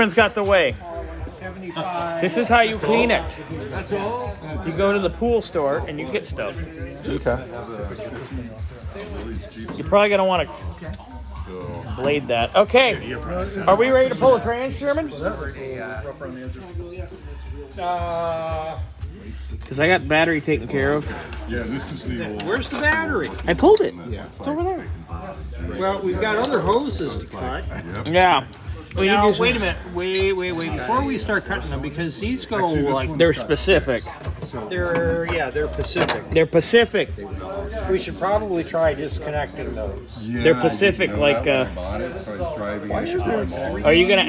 Sherman's got the way. 75. This is how you clean it. That's all? You go to the pool store and you get stuff. Okay. You're probably going to want to blade that. Okay. Are we ready to pull a trans, Sherman? Because I got battery taken care of. Yeah, this is the old. Where's the battery? I pulled it. Yeah. It's over there. Well, we've got other hoses to cut. Yeah. Well, Now, you just, wait a minute. Wait. Before we start cutting them, because these go like... they're specific. They're Pacific. They're Pacific. We should probably try disconnecting those. Yeah, They're Pacific, like. Are you gonna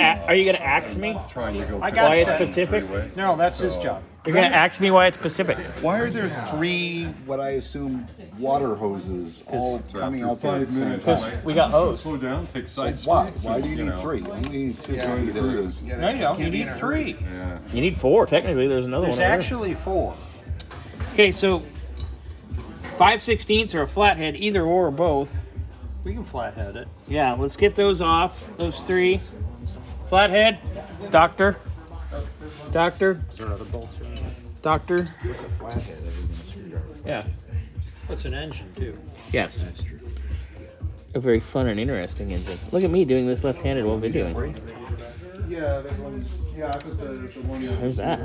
ask me I got why it's that. Pacific? No, that's his job. You're gonna ask me why it's Pacific? Why are there 3, what I assume, water hoses all coming out there at the same time? We got hose. Slow down, take side Why? streets. Why do you need 3? Only need 2. No, you don't. You need 3. Yeah. You need 4. Technically, there's another There's one. Over actually 4. there. Okay, so 5/16 or a flathead, either or both. We can flathead it. Yeah, let's get those off. Those 3. Flathead, doctor. Is there other bolts in it? Doctor. It's a flathead other than a screwdriver. Yeah. It's an engine, too. Yes. That's true. A very fun and interesting engine. Look at me doing this left-handed while videoing. Yeah, there's one. Yeah, I put the one. Where's that?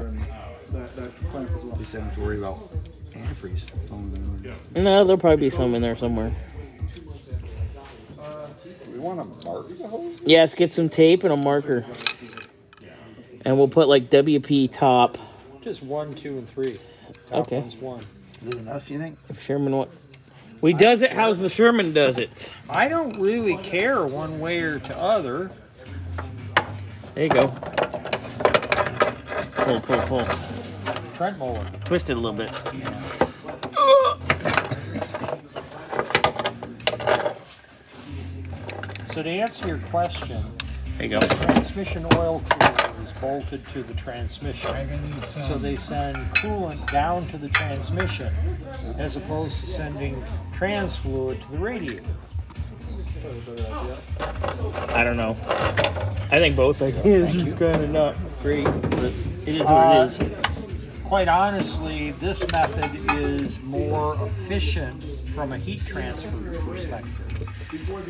That clamp as well. Just don't have to worry about antifreeze. No, there'll probably be some in there somewhere. We want to mark the hose? Yes, get some tape and a marker. And we'll put like WP top. Just 1, 2, and 3. Top Okay. one's 1. Is it enough, you think? If Sherman what? We does it how's the Sherman does it. I don't really care one way or to other. There you go. Pull. Trent mower. Twist it a little bit. So to answer your question, There you go. transmission oil cooler is bolted to the transmission. So they send coolant down to the transmission as opposed to sending trans fluid to the radiator. I don't know. I think both ideas are kind of not great, but it is what it is. Quite honestly, this method is more efficient from a heat transfer perspective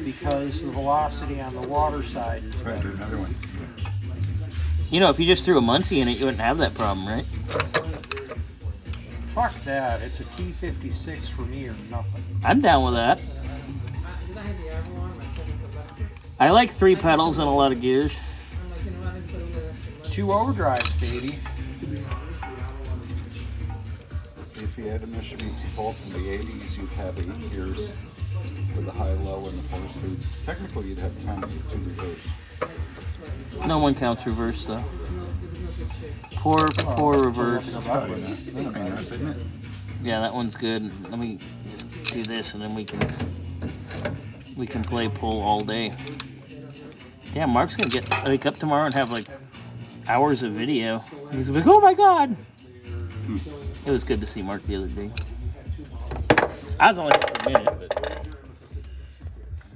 because the velocity on the water side is better. Another one. You know, if you just threw a Muncie in it, you wouldn't have that problem, right? Fuck that. It's a T56 for me or nothing. I'm down with that. I like 3 pedals and a lot of gears. 2 overdrives, baby. If you had a Mitsubishi Bolt from the 80s, you'd have 8 gears with the high, low, and the 4-speed. Technically, you'd have 10 with 2 reverse. No one counts reverse though. Poor reverse. That's probably not. That'd be nice, isn't it? Yeah, that one's good. Let me just do this and then we can play pull all day. Yeah, Mark's gonna wake up tomorrow and have like hours of video. He's like, oh my god. It was good to see Mark the other day. I was only here for a minute, but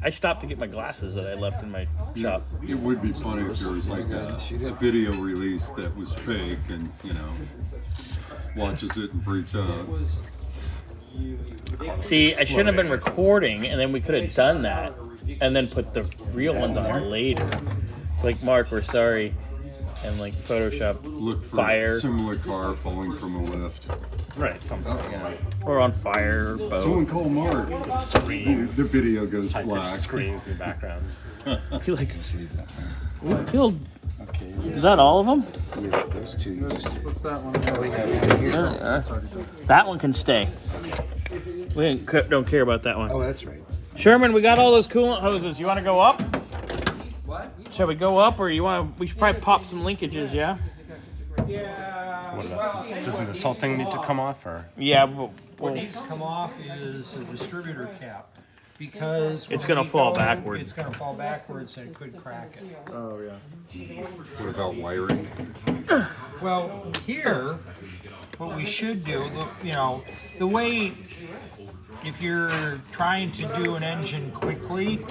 I stopped to get my glasses that I left in my shop. It would be funny if there was like a video release that was fake and, watches it and freaks out. See, I shouldn't have been recording, and then we could have done that, and then put the real ones on later. Like, Mark, we're sorry, and like Photoshop Look for fire, a similar car falling from a lift. Right, something. or on fire, or both. Someone call Mark. Screams. The video goes Like black. there's screams in the background. I feel like Just leave that. we've killed. Okay. Is that all of them? Yeah, those 2 you just did. What's that one? Oh, we got one here. That one can stay. We don't care about that one. Oh, that's right. Sherman, we got all those coolant hoses. You want to go up? What? Shall we go up, or you want to? We should probably pop some linkages, yeah? Doesn't this whole thing need to come off, or? Yeah, What needs to come off is a distributor cap because It's when gonna we fall go, backward. It's going to fall backwards and it could crack it. Oh yeah. What about wiring? Well, here, what we should do, the way, if you're trying to do an engine quickly,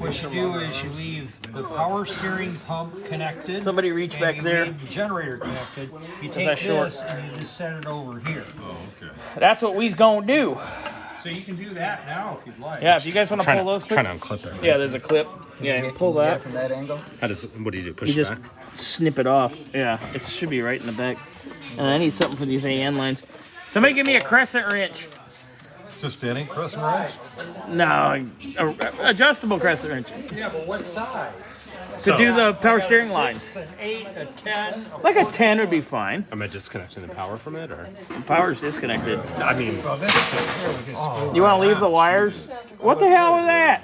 What you do is you leave the power steering pump connected. Somebody reach and back you there. leave the generator connected. You take that short? this and you just set it over here. Oh, okay. That's what we's gonna do. So you can do that now if you'd like. Yeah, if you guys want to pull those Trying quick. to unclip it. Yeah, there's a clip. Yeah, you pull that. from that angle. How does? What do you do? Push You it just back? snip it off. Yeah, it should be right in the back. And I need something for these AN lines. Somebody give me a crescent wrench. Just any crescent wrench? No, adjustable crescent wrench Yeah, but what size? to do the power steering lines. An 8, a 10. Like a 10 would be fine. Am I disconnecting the power from it, or? Power's disconnected. I mean, You want to leave the wires? What the hell was that?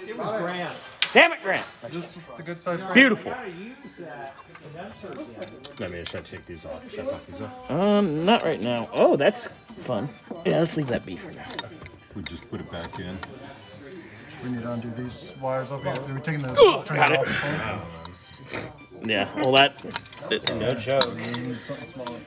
It was grand. Damn it, Grant. Just the good size wrench. Beautiful. Gotta use that condenser again. I mean, should I take these off? Should I pop these off? Not right now. Oh, that's fun. Yeah, let's leave that be for now. We just put it back in. We need to undo these wires off here. We're taking the got train it. off the tank. Yeah, well that. No joke. We need something smaller.